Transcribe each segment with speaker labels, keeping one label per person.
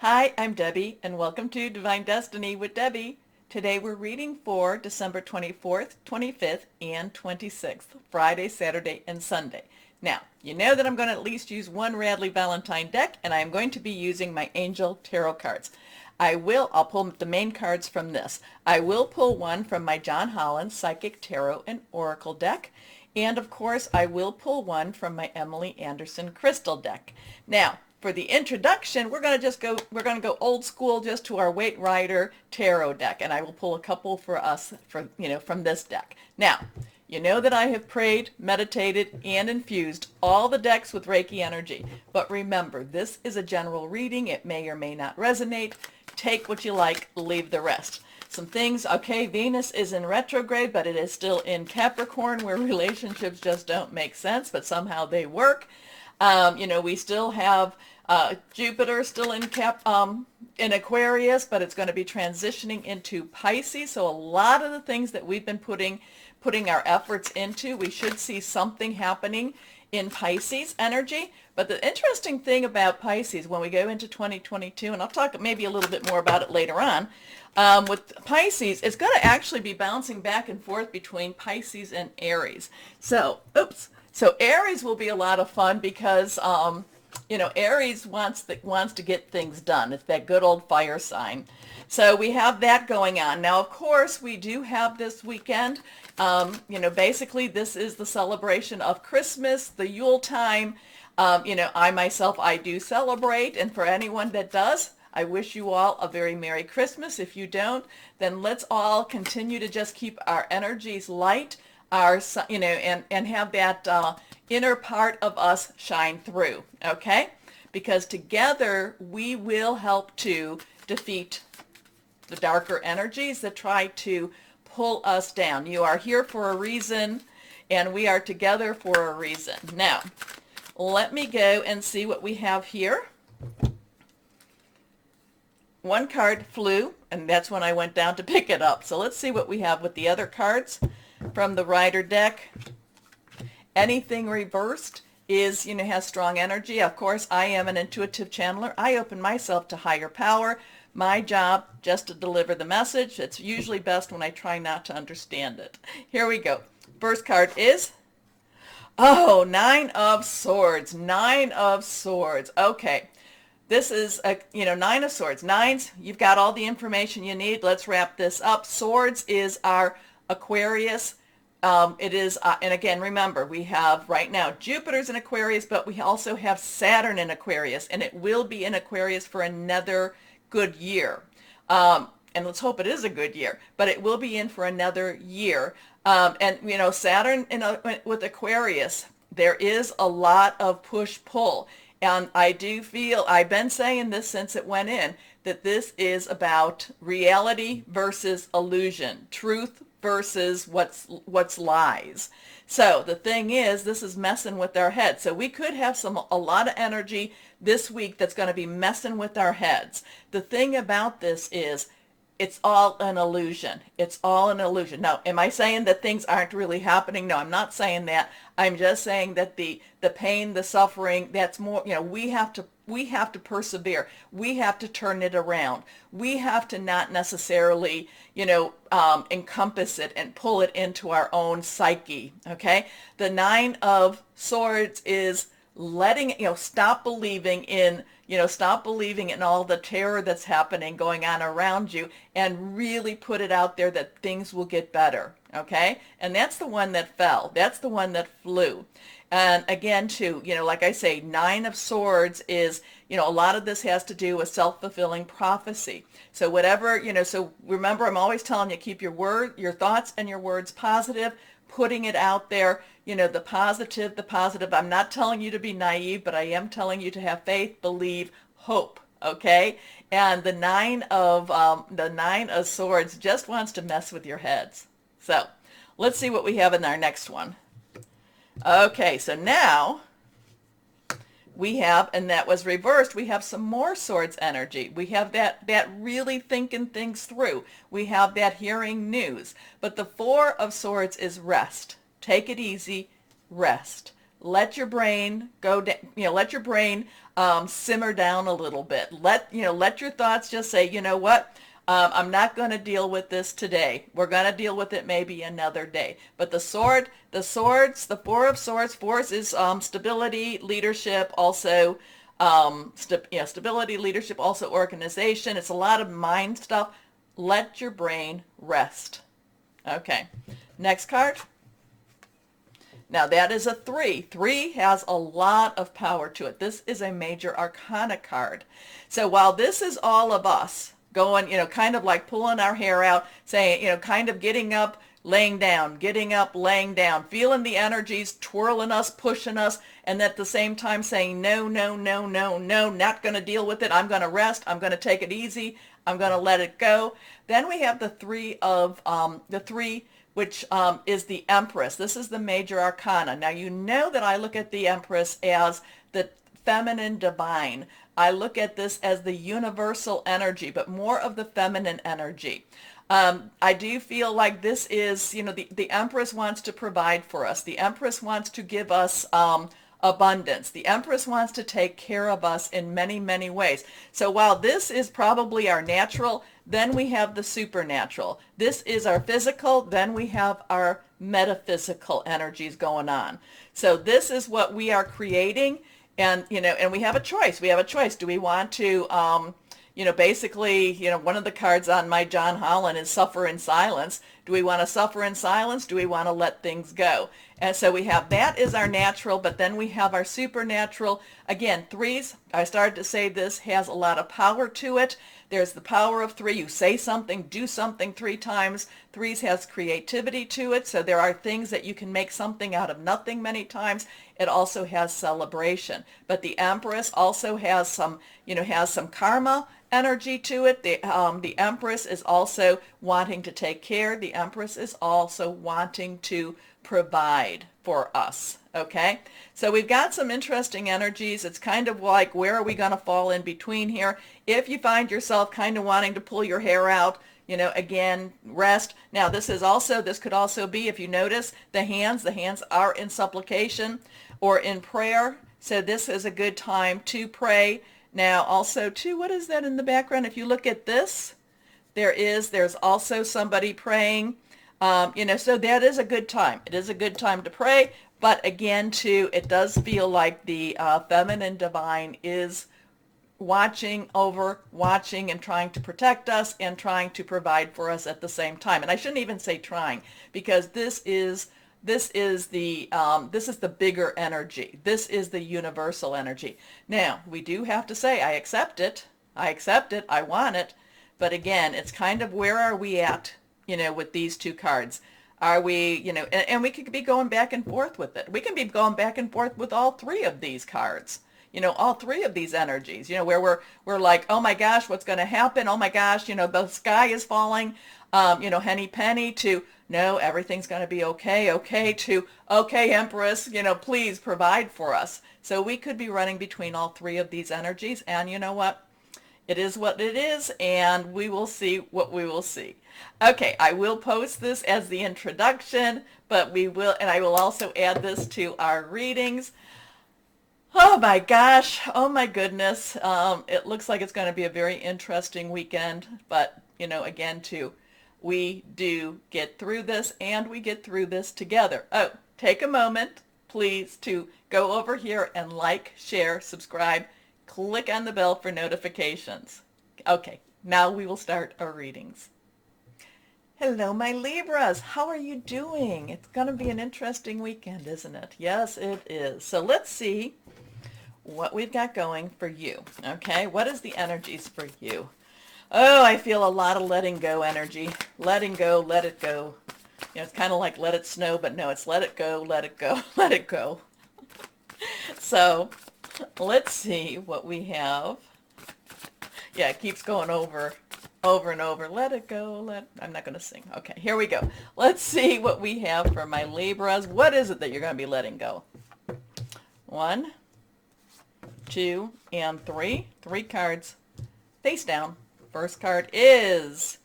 Speaker 1: Hi, I'm Debbie, and welcome to Divine Destiny with Debbie. Today we're reading for December 24th, 25th, and 26th, Friday, Saturday, and Sunday. Now, you know that I'm going to at least use one Radley Valentine deck, and I'm going to be using my Angel Tarot cards. I'll pull the main cards from this. I will pull one from my John Holland Psychic Tarot and Oracle deck. And of course, I will pull one from my Emily Anderson Crystal deck. Now, for the introduction, we're going to go old school just to our Ryder tarot deck, and I will pull a couple for us from this deck. Now, you know that I have prayed, meditated, and infused all the decks with Reiki energy. But remember, this is a general reading. It may or may not resonate. Take what you like, leave the rest. Some things, okay, Venus is in retrograde, but it is still in Capricorn, where relationships just don't make sense, but somehow they work. We still have Jupiter still in Aquarius, but it's going to be transitioning into Pisces. So a lot of the things that we've been putting our efforts into, we should see something happening in Pisces energy. But the interesting thing about Pisces when we go into 2022, and I'll talk maybe a little bit more about it later on, with Pisces, it's going to actually be bouncing back and forth between Pisces and Aries. So Aries will be a lot of fun because Aries wants to get things done. It's that good old fire sign. So we have that going on. Now, of course, we do have this weekend. Basically, this is the celebration of Christmas, the Yule time. I do celebrate. And for anyone that does, I wish you all a very Merry Christmas. If you don't, then let's all continue to just keep our energies light, and have that inner part of us shine through, okay? Because together we will help to defeat the darker energies that try to pull us down. You are here for a reason, and we are together for a reason. Now, let me go and see what we have here. One card flew, and that's when I went down to pick it up. So let's see what we have with the other cards from the Ryder deck. Anything reversed has strong energy. Of course, I am an intuitive channeler. I open myself to higher power. My job just to deliver the message. It's usually best when I try not to understand it. Here we go. First card is, Nine of Swords. Nine of Swords. Okay. This is Nine of Swords. Nines, you've got all the information you need. Let's wrap this up. Swords is our Aquarius. It is, and again, remember, we have right now Jupiter's in Aquarius, but we also have Saturn in Aquarius, and it will be in Aquarius for another good year. And let's hope it is a good year, but it will be in for another year. Saturn with Aquarius, there is a lot of push-pull. And I do feel, I've been saying this since it went in, that this is about reality versus illusion, truth versus what's lies. So the thing is, this is messing with our heads. So we could have a lot of energy this week that's going to be messing with our heads. The thing about this is, it's all an illusion. It's all an illusion. Now, am I saying that things aren't really happening? No, I'm not saying that. I'm just saying that the pain, the suffering, that's more, we have to persevere. We have to turn it around. We have to not necessarily, encompass it and pull it into our own psyche, okay? The Nine of Swords is letting, stop believing in all the terror that's happening, going on around you, and really put it out there that things will get better, okay? And that's the one that fell. That's the one that flew. And again, too, like I say, Nine of Swords is, a lot of this has to do with self-fulfilling prophecy. So whatever, so remember, I'm always telling you, keep your thoughts and your words positive, putting it out there, the positive. I'm not telling you to be naive, but I am telling you to have faith, believe, hope, okay? And the Nine of Swords just wants to mess with your heads. So let's see what we have in our next one. Okay, so now we have, and that was reversed, we have some more Swords energy. We have that really thinking things through. We have that hearing news. But the Four of Swords is rest. Take it easy, rest. Let your brain go, let your brain simmer down a little bit. Let your thoughts just say, you know what? I'm not going to deal with this today. We're going to deal with it maybe another day. But the Four of Swords, Fours is stability, leadership, also stability, leadership, also organization. It's a lot of mind stuff. Let your brain rest. Okay, next card. Now that is a 3. 3 has a lot of power to it. This is a major arcana card. So while this is all of us going, kind of like pulling our hair out, saying, kind of getting up, laying down, getting up, laying down, feeling the energies twirling us, pushing us, and at the same time saying, no, no, no, no, no, not going to deal with it. I'm going to rest. I'm going to take it easy. I'm going to let it go. Then we have the three, which is the Empress. This is the major arcana. Now, you know that I look at the Empress as the feminine divine. I look at this as the universal energy, but more of the feminine energy. I do feel like this is, the Empress wants to provide for us. The Empress wants to give us abundance. The Empress wants to take care of us in many, many ways. So while this is probably our natural, then we have the supernatural. This is our physical, then we have our metaphysical energies going on. So this is what we are creating, and and we have a choice. We have a choice. Do we want to basically, one of the cards on my John Holland is suffer in silence. Do we want to suffer in silence? Do we want to let things go? And so we have that is our natural, but then we have our supernatural. Again, 3s, I started to say this has a lot of power to it. There's the power of 3. You say something, do something 3 times. 3s has creativity to it. So there are things that you can make something out of nothing many times. It also has celebration. But the Empress also has some karma energy to it. The Empress is also wanting to take care. The Empress is also wanting to provide for us. Okay, so we've got some interesting energies. It's kind of like, where are we going to fall in between here? If you find yourself kind of wanting to pull your hair out, again, rest. Now this could also be, if you notice, the hands are in supplication or in prayer. So this is a good time to pray. Now also too, what is that in the background? If you look at this, there's also somebody praying. So that is a good time. It is a good time to pray. But again, too, it does feel like the feminine divine is watching and trying to protect us and trying to provide for us at the same time. And I shouldn't even say trying, because this is the bigger energy. This is the universal energy. Now, we do have to say, I accept it. I want it. But again, it's kind of, where are we at, with these 2 cards? Are we, and we could be going back and forth with it. We can be going back and forth with all 3 of these cards, all 3 of these energies, where we're like, oh my gosh, what's going to happen? Oh my gosh, the sky is falling, henny penny, to no, everything's going to be okay, to okay, Empress, please provide for us. So we could be running between all 3 of these energies, and you know what? It is what it is, and we will see what we will see. Okay, I will post this as the introduction, but I will also add this to our readings. Oh my gosh, oh my goodness. It looks like it's going to be a very interesting weekend, but again too, we do get through this, and we get through this together. Oh, take a moment, please, to go over here and like, share, subscribe, click on the bell for notifications. Okay, now we will start our readings. Hello, my Libras. How are you doing? It's going to be an interesting weekend, isn't it? Yes, it is. So let's see what we've got going for you. Okay, what is the energies for you? Oh, I feel a lot of letting go energy. Letting go, let it go. It's kind of like let it snow, but no, it's let it go, let it go, let it go. So let's see what we have. Yeah, it keeps going over and over. Let it go. I'm not going to sing. Okay, here we go. Let's see what we have for my Libras. What is it that you're going to be letting go? 1, 2, and 3. 3 cards face down. First card is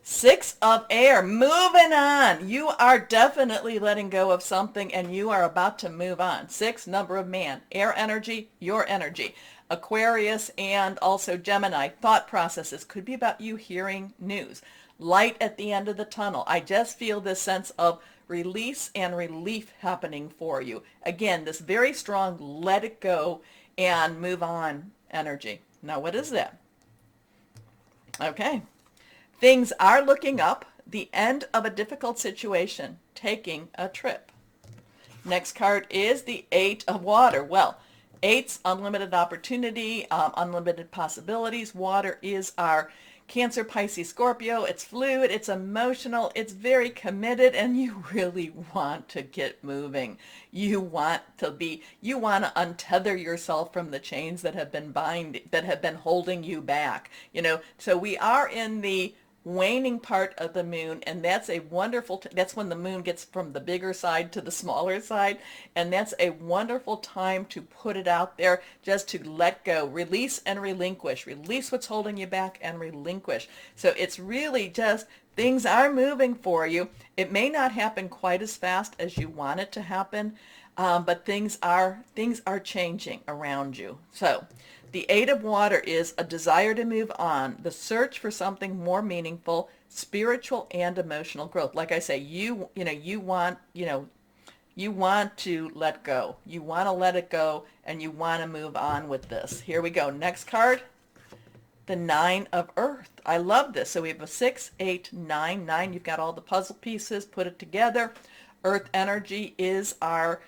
Speaker 1: 6 of Air. Moving on. You are definitely letting go of something, and you are about to move on. 6, number of man. Air energy, your energy. Aquarius and also Gemini, thought processes could be about you hearing news. Light at the end of the tunnel. I just feel this sense of release and relief happening for you. Again, this very strong let it go and move on energy. Now, what is that? Okay. Things are looking up. The end of a difficult situation. Taking a trip. Next card is the Eight of Water. Well, eights, unlimited opportunity, unlimited possibilities. Water is our Cancer, Pisces, Scorpio. It's fluid, it's emotional, it's very committed, and you really want to get moving. You want to untether yourself from the chains that have been holding you back. So we are in the waning part of the moon, and that's a wonderful that's when the moon gets from the bigger side to the smaller side, and that's a wonderful time to put it out there, just to let go, release and relinquish, release what's holding you back and relinquish. So it's really just things are moving for you. It may not happen quite as fast as you want it to happen, but things are changing around you. So the Eight of Water is a desire to move on, the search for something more meaningful, spiritual and emotional growth. Like I say, you want to let go. You want to let it go, and you want to move on with this. Here we go. Next card, the Nine of Earth. I love this. So we have a 6, 8, 9, 9. You've got all the puzzle pieces, put it together. Earth energy is our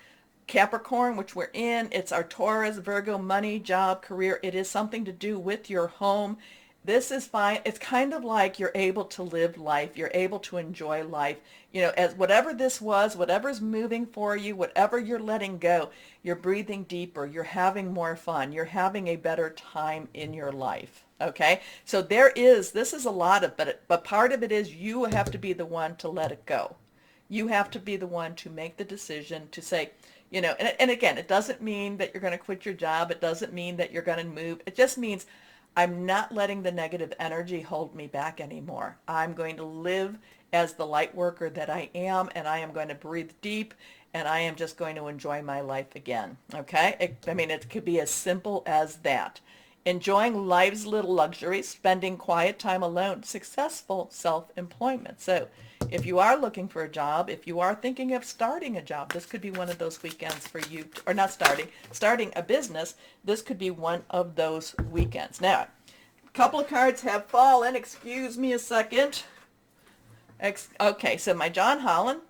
Speaker 1: Capricorn, which we're in. It's our Taurus, Virgo, money, job, career. It is something to do with your home. This is fine. It's kind of like you're able to live life. You're able to enjoy life. As whatever this was, whatever's moving for you, whatever you're letting go, you're breathing deeper. You're having more fun. You're having a better time in your life. Okay? So this is a lot of, but part of it is you have to be the one to let it go. You have to be the one to make the decision to say, and again, it doesn't mean that you're going to quit your job. It doesn't mean that you're going to move. It just means I'm not letting the negative energy hold me back anymore. I'm going to live as the light worker that I am, and I am going to breathe deep, and I am just going to enjoy my life again. Okay? It could be as simple as that. Enjoying life's little luxuries, spending quiet time alone, successful self-employment. So if you are looking for a job, if you are thinking of starting a job, this could be one of those weekends for you, or not starting a business, this could be one of those weekends. Now, a couple of cards have fallen. Excuse me a second. Okay, so my John Holland,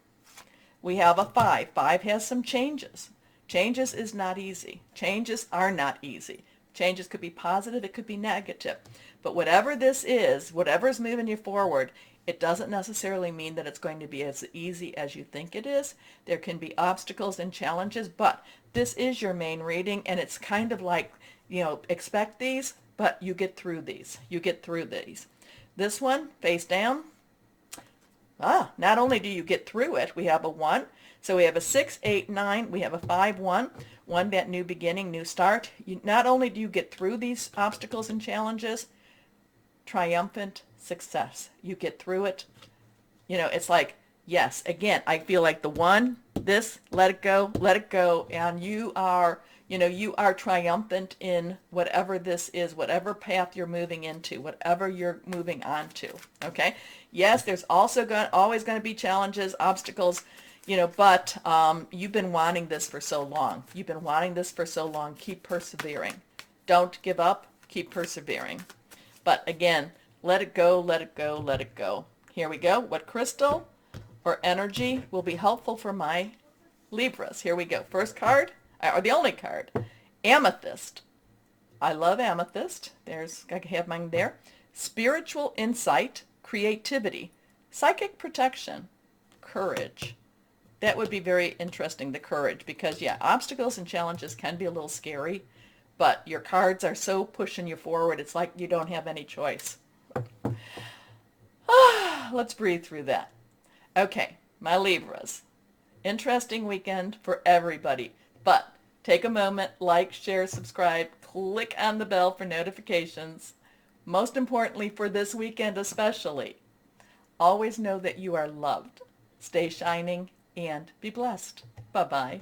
Speaker 1: we have a 5. 5 has some changes. Changes is not easy. Changes are not easy. Changes could be positive, it could be negative. But whatever this is, whatever's moving you forward, it doesn't necessarily mean that it's going to be as easy as you think it is. There can be obstacles and challenges, but this is your main reading, and it's kind of like, expect these, but you get through these. You get through these. This one, face down. Not only do you get through it, we have a 1. So we have a 6, 8, 9. We have a 5, 1. 1, that new beginning, new start. Not only do you get through these obstacles and challenges, triumphant success. You get through it. It's like, yes, again, I feel like the 1, this, let it go, and you are triumphant in whatever this is, whatever path you're moving into, whatever you're moving on to, okay? Yes, there's also always going to be challenges, obstacles, but you've been wanting this for so long. You've been wanting this for so long. Keep persevering. Don't give up. Keep persevering. But again, let it go, let it go, let it go. Here we go. What crystal or energy will be helpful for my Libras? Here we go. First card, or the only card, amethyst. I love amethyst. I have mine there. Spiritual insight, creativity, psychic protection, courage. That would be very interesting, the courage, because obstacles and challenges can be a little scary, but your cards are so pushing you forward, it's like you don't have any choice. Let's breathe through that. Okay, my Libras. Interesting weekend for everybody, but take a moment, like, share, subscribe, click on the bell for notifications. Most importantly for this weekend especially, always know that you are loved. Stay shining and be blessed. Bye-bye.